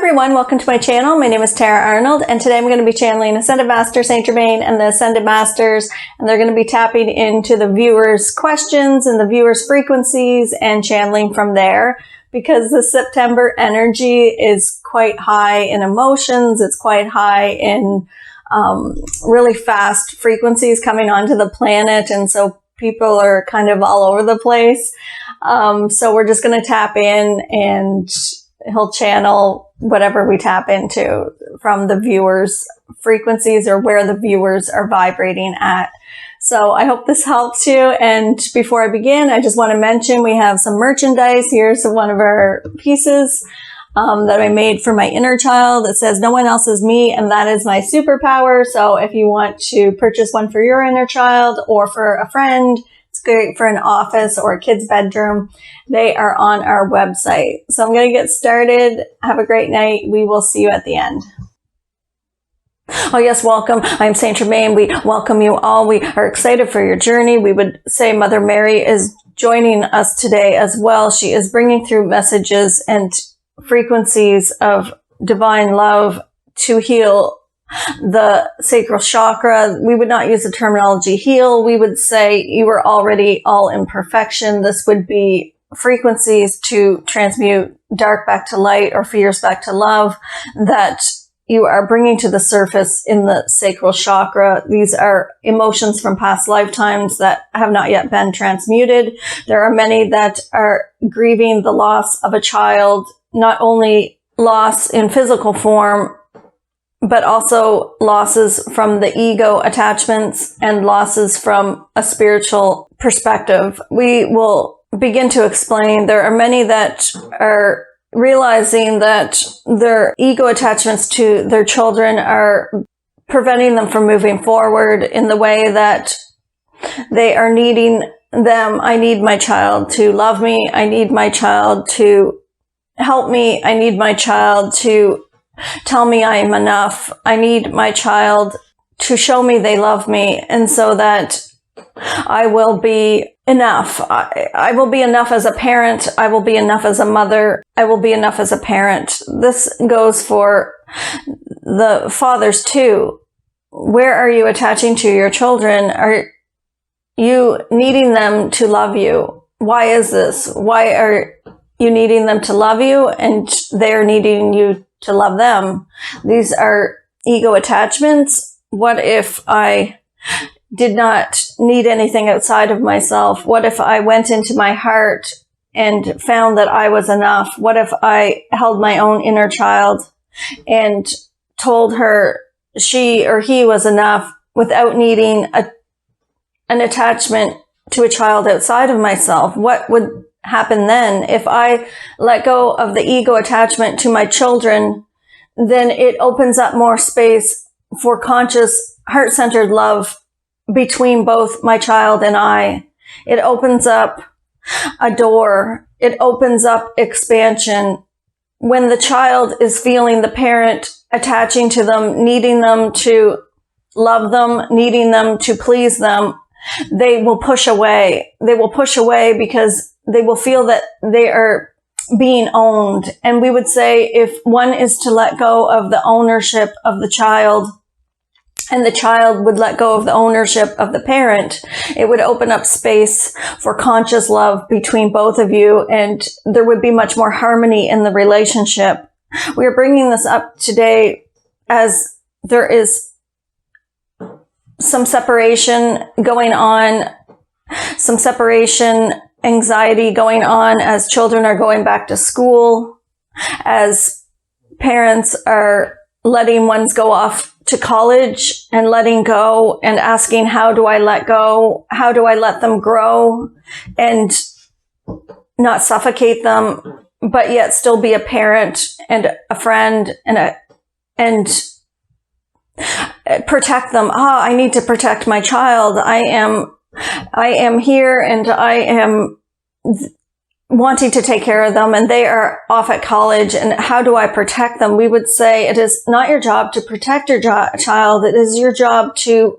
everyone, welcome to my channel. My name is Tara Arnold, and today I'm going to be channeling Ascended Master St.Germain and the Ascended Masters, and they're going to be tapping into the viewers' questions and the viewers' frequencies and channeling from there, because the September energy is quite high in emotions. It's quite high in really fast frequencies coming onto the planet, and so people are kind of all over the place. So we're just going to tap in, and he'll channel whatever we tap into from the viewers' frequencies or where the viewers are vibrating at. So I hope this helps you. And before I begin, I just want to mention we have some merchandise. Here's one of our pieces that I made for my inner child. It says, "No one else is me, and that is my superpower." So if you want to purchase one for your inner child or for a friend, it's great for an office or a kid's bedroom. They are on our website. So I'm going to get started. Have a great night. We will see you at the end. Oh yes, welcome. I'm St.Germain. We welcome you all. We are excited for your journey. We would say Mother Mary is joining us today as well. She is bringing through messages and frequencies of divine love to heal the sacral chakra. We would not use the terminology heal. We would say you are already all in perfection. This would be frequencies to transmute dark back to light or fears back to love that you are bringing to the surface in the sacral chakra. These are emotions from past lifetimes that have not yet been transmuted. There are many that are grieving the loss of a child, not only loss in physical form, but also losses from the ego attachments and losses from a spiritual perspective. We will begin to explain. There are many that are realizing that their ego attachments to their children are preventing them from moving forward in the way that they are needing them. I need my child to love me. I need my child to help me. I need my child to tell me I am enough. I need my child to show me they love me, and so that I will be enough. I will be enough as a parent. I will be enough as a mother. I will be enough as a parent. This goes for the fathers too. Where are you attaching to your children? Are you needing them to love you? Why is this? Why are you needing them to love you and they're needing you to love them? These are ego attachments. What if I did not need anything outside of myself? What if I went into my heart and found that I was enough? What if I held my own inner child and told her she or he was enough without needing an attachment to a child outside of myself? What would happen then? If I let go of the ego attachment to my children, then it opens up more space for conscious, heart-centered love between both my child and I. It opens up a door. It opens up expansion. When the child is feeling the parent attaching to them, needing them to love them, needing them to please them, they will push away. They will push away because they will feel that they are being owned. And we would say if one is to let go of the ownership of the child, and the child would let go of the ownership of the parent, it would open up space for conscious love between both of you, and there would be much more harmony in the relationship. We are bringing this up today as there is some separation going on, some separation anxiety going on as children are going back to school, as parents are letting ones go off to college and letting go and asking, how do I let go? How do I let them grow and not suffocate them, but yet still be a parent and a friend and protect them? I need to protect my child. I am here and I am wanting to take care of them, and they are off at college, and how do I protect them? We would say it is not your job to protect your child. It is your job to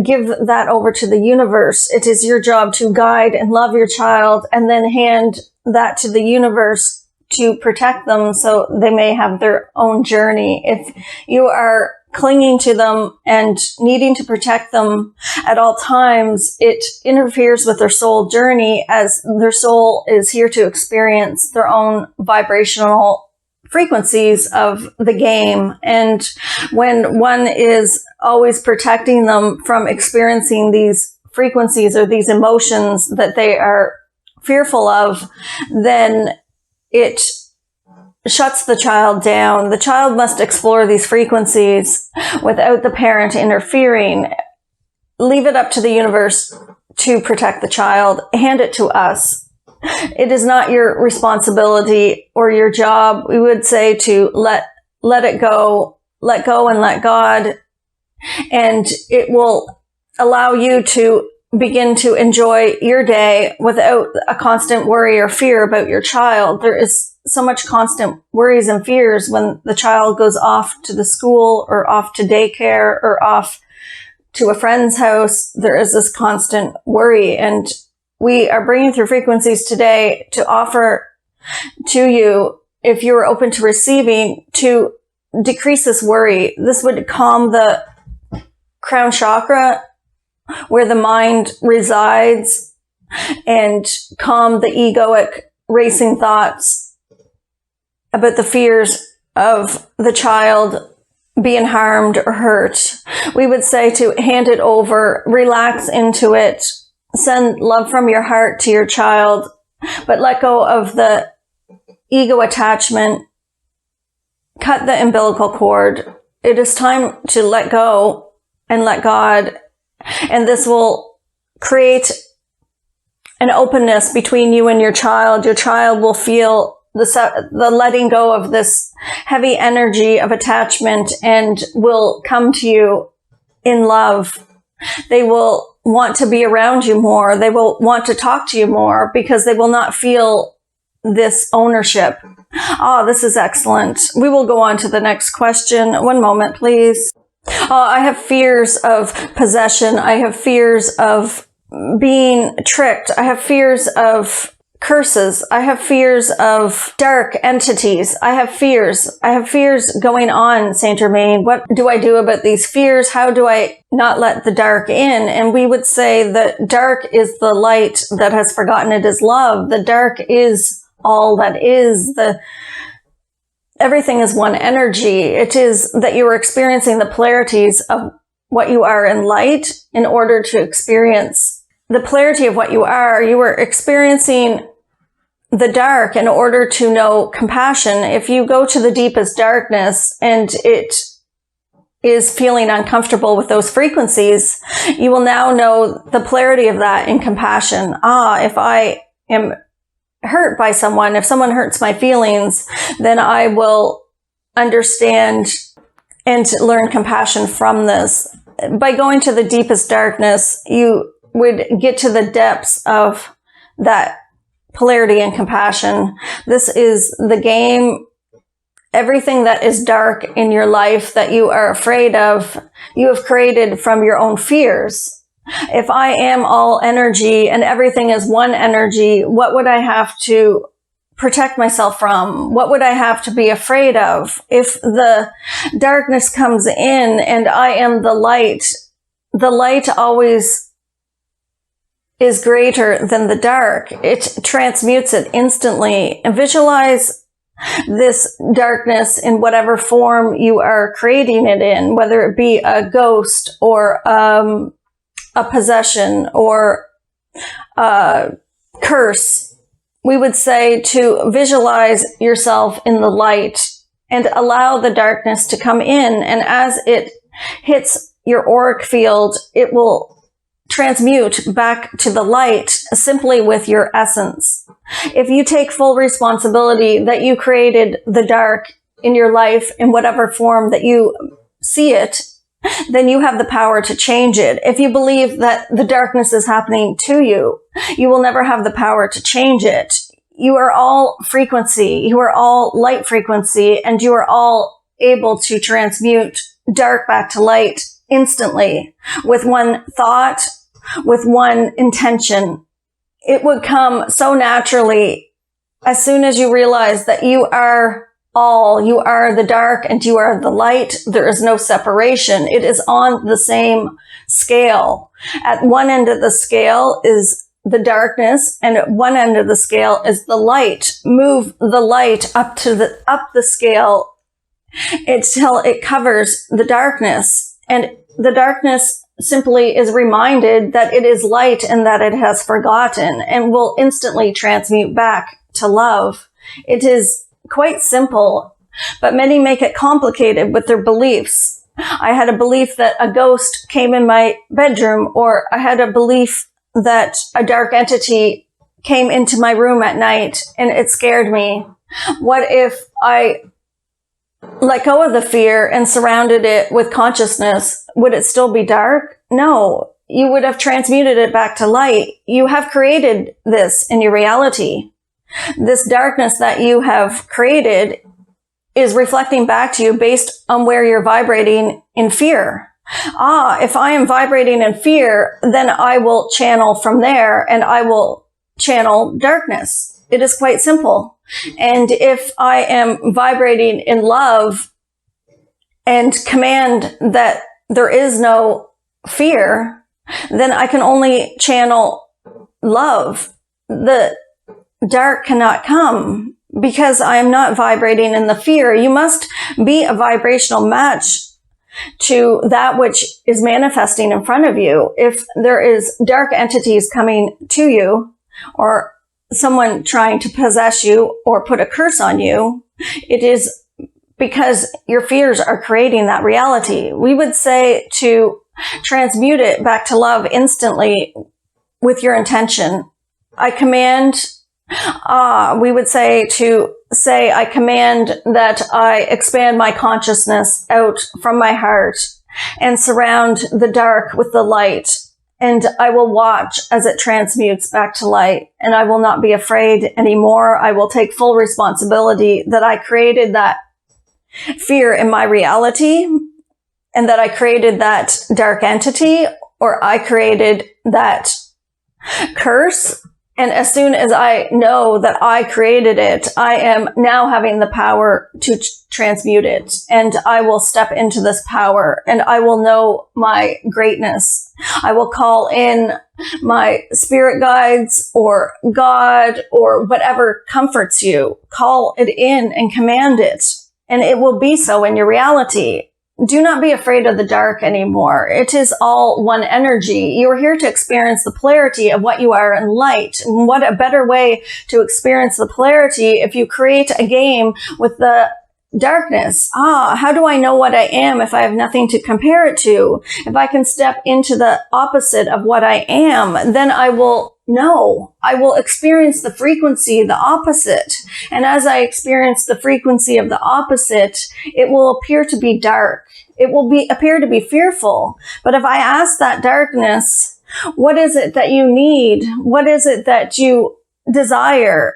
give that over to the universe. It is your job to guide and love your child and then hand that to the universe to protect them so they may have their own journey. If you are clinging to them and needing to protect them at all times, it interferes with their soul journey, as their soul is here to experience their own vibrational frequencies of the game. And when one is always protecting them from experiencing these frequencies or these emotions that they are fearful of, then it shuts the child down. The child must explore these frequencies without the parent interfering. Leave it up to the universe to protect the child. Hand it to us. It is not your responsibility or your job. We would say to let it go, and let God, and it will allow you to begin to enjoy your day without a constant worry or fear about your child. There is so much constant worries and fears when the child goes off to the school or off to daycare or off to a friend's house. There is this constant worry, and we are bringing through frequencies today to offer to you, if you are open to receiving, to decrease this worry. This would calm the crown chakra, where the mind resides, and calm the egoic racing thoughts about the fears of the child being harmed or hurt. We would say to hand it over, relax into it, send love from your heart to your child, but let go of the ego attachment. Cut the umbilical cord. It is time to let go and let God. And this will create an openness between you and your child. Your child will feel the letting go of this heavy energy of attachment and will come to you in love. They will want to be around you more. They will want to talk to you more because they will not feel this ownership. This is excellent. We will go on to the next question. One moment, please. I have fears of possession. I have fears of being tricked. I have fears of curses. I have fears of dark entities. I have fears. I have fears going on, St.Germain. What do I do about these fears? How do I not let the dark in? And we would say that dark is the light that has forgotten it is love. The dark is all that is. Everything is one energy. It is that you are experiencing the polarities of what you are in light in order to experience the polarity of what you are. You are experiencing the dark in order to know compassion. If you go to the deepest darkness and it is feeling uncomfortable with those frequencies, you will now know the polarity of that in compassion. If I am hurt by someone, if someone hurts my feelings, then I will understand and learn compassion from this. By going to the deepest darkness, you would get to the depths of that polarity and compassion. This is the game. Everything that is dark in your life that you are afraid of, you have created from your own fears. If I am all energy and everything is one energy, what would I have to protect myself from? What would I have to be afraid of? If the darkness comes in and I am the light always is greater than the dark. It transmutes it instantly. And visualize this darkness in whatever form you are creating it in, whether it be a ghost or a possession or a curse. We would say to visualize yourself in the light and allow the darkness to come in. And as it hits your auric field, it will transmute back to the light simply with your essence. If you take full responsibility that you created the dark in your life in whatever form that you see it, then you have the power to change it. If you believe that the darkness is happening to you, you will never have the power to change it. You are all frequency. You are all light frequency, and you are all able to transmute dark back to light instantly with one thought, with one intention. It would come so naturally as soon as you realize that you are all, you are the dark and you are the light, there is no separation. It is on the same scale. At one end of the scale is the darkness, and at one end of the scale is the light. Move the light up the scale until it covers the darkness, and the darkness simply is reminded that it is light and that it has forgotten, and will instantly transmute back to love. It is quite simple, but many make it complicated with their beliefs. I had a belief that a ghost came in my bedroom, or I had a belief that a dark entity came into my room at night and it scared me. What if I let go of the fear and surrounded it with consciousness? Would it still be dark? No, you would have transmuted it back to light. You have created this in your reality. This darkness that you have created is reflecting back to you based on where you're vibrating in fear. If I am vibrating in fear, then I will channel from there and I will channel darkness. It is quite simple. And if I am vibrating in love and command that there is no fear, then I can only channel love. The dark cannot come because I am not vibrating in the fear. You must be a vibrational match to that which is manifesting in front of you. If there is dark entities coming to you, or someone trying to possess you or put a curse on you, it is because your fears are creating that reality. We would say to transmute it back to love instantly with your intention. I command, we would say I command that I expand my consciousness out from my heart and surround the dark with the light. And I will watch as it transmutes back to light, and I will not be afraid anymore. I will take full responsibility that I created that fear in my reality, and that I created that dark entity, or I created that curse. And as soon as I know that I created it, I am now having the power to transmute it. And I will step into this power and I will know my greatness. I will call in my spirit guides or God or whatever comforts you. Call it in and command it. And it will be so in your reality. Do not be afraid of the dark anymore. It is all one energy. You are here to experience the polarity of what you are in light. And what a better way to experience the polarity if you create a game with the darkness. How do I know what I am if I have nothing to compare it to? If I can step into the opposite of what I am, then I will know. I will experience the frequency, the opposite. And as I experience the frequency of the opposite, it will appear to be dark. It will appear to be fearful. But if I ask that darkness, what is it that you need? What is it that you desire?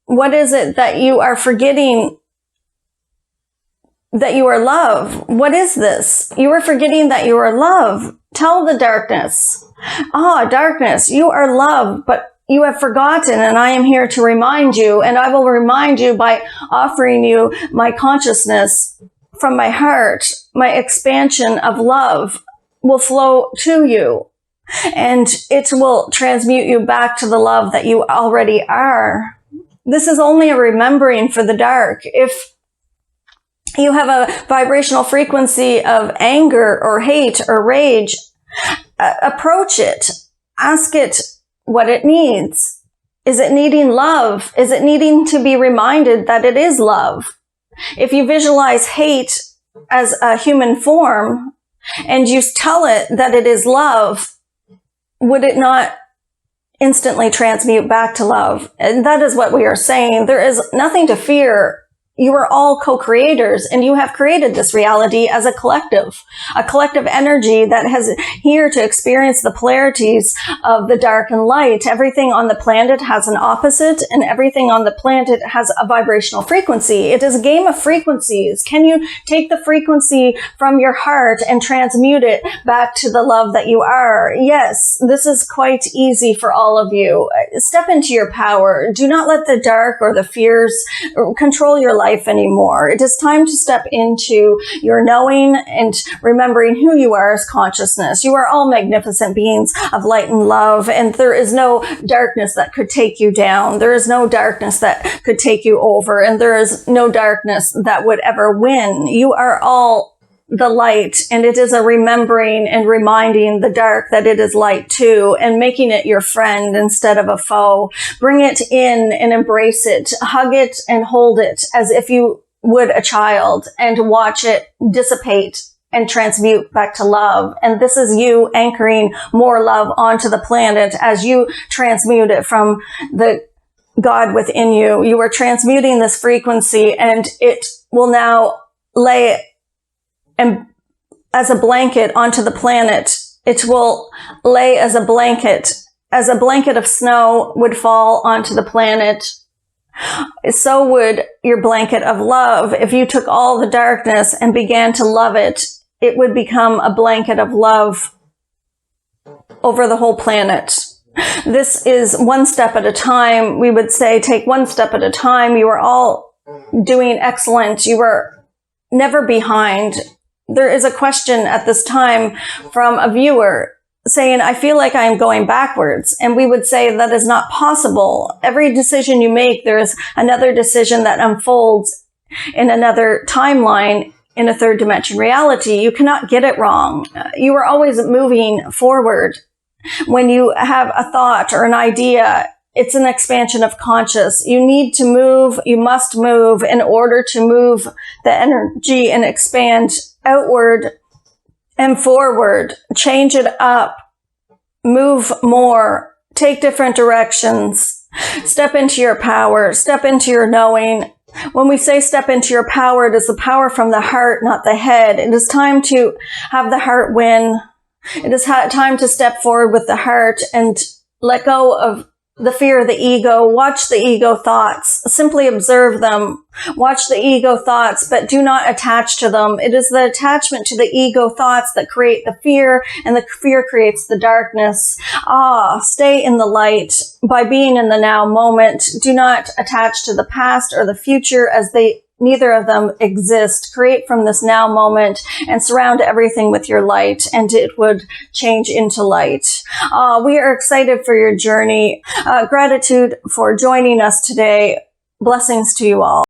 What is it that you are forgetting that you are love? What is this? You are forgetting that you are love. Tell the darkness, darkness, you are love, but you have forgotten, and I am here to remind you, and I will remind you by offering you my consciousness from my heart. My expansion of love will flow to you, and it will transmute you back to the love that you already are. This is only a remembering for the dark. If you have a vibrational frequency of anger or hate or rage, approach it. Ask it what it needs. Is it needing love? Is it needing to be reminded that it is love? If you visualize hate as a human form and you tell it that it is love, would it not instantly transmute back to love? And that is what we are saying. There is nothing to fear You are all co-creators, and you have created this reality as a collective energy that has here to experience the polarities of the dark and light. Everything on the planet has an opposite, and everything on the planet has a vibrational frequency. It is a game of frequencies. Can you take the frequency from your heart and transmute it back to the love that you are? Yes, this is quite easy for all of you. Step into your power. Do not let the dark or the fears control your life anymore. It is time to step into your knowing and remembering who you are as consciousness. You are all magnificent beings of light and love, and there is no darkness that could take you down. There is no darkness that could take you over, and there is no darkness that would ever win. You are all the light, and it is a remembering and reminding the dark that it is light too, and making it your friend instead of a foe. Bring it in and embrace it, hug it and hold it as if you would a child, and watch it dissipate and transmute back to love. And this is you anchoring more love onto the planet as you transmute it from the God within you. You are transmuting this frequency, and it will now lay and as a blanket onto the planet. It will lay as a blanket of snow would fall onto the planet. So would your blanket of love. If you took all the darkness and began to love it, it would become a blanket of love over the whole planet. This is one step at a time. We would say take one step at a time. You are all doing excellent. You are never behind. There is a question at this time from a viewer saying, I feel like I am going backwards. And we would say that is not possible. Every decision you make, there is another decision that unfolds in another timeline in a third dimension reality. You cannot get it wrong. You are always moving forward. When you have a thought or an idea, it's an expansion of conscious. You need to move. You must move in order to move the energy and expand outward and forward. Change it up. Move more. Take different directions. Step into your power. Step into your knowing. When we say step into your power, it is the power from the heart, not the head. It is time to have the heart win. It is time to step forward with the heart and let go of the fear of the ego. Watch the ego thoughts. Simply observe them. Watch the ego thoughts, but do not attach to them. It is the attachment to the ego thoughts that create the fear, and the fear creates the darkness. Stay in the light by being in the now moment. Do not attach to the past or the future, as neither of them exist. Create from this now moment and surround everything with your light, and it would change into light. We are excited for your journey. Gratitude for joining us today. Blessings to you all.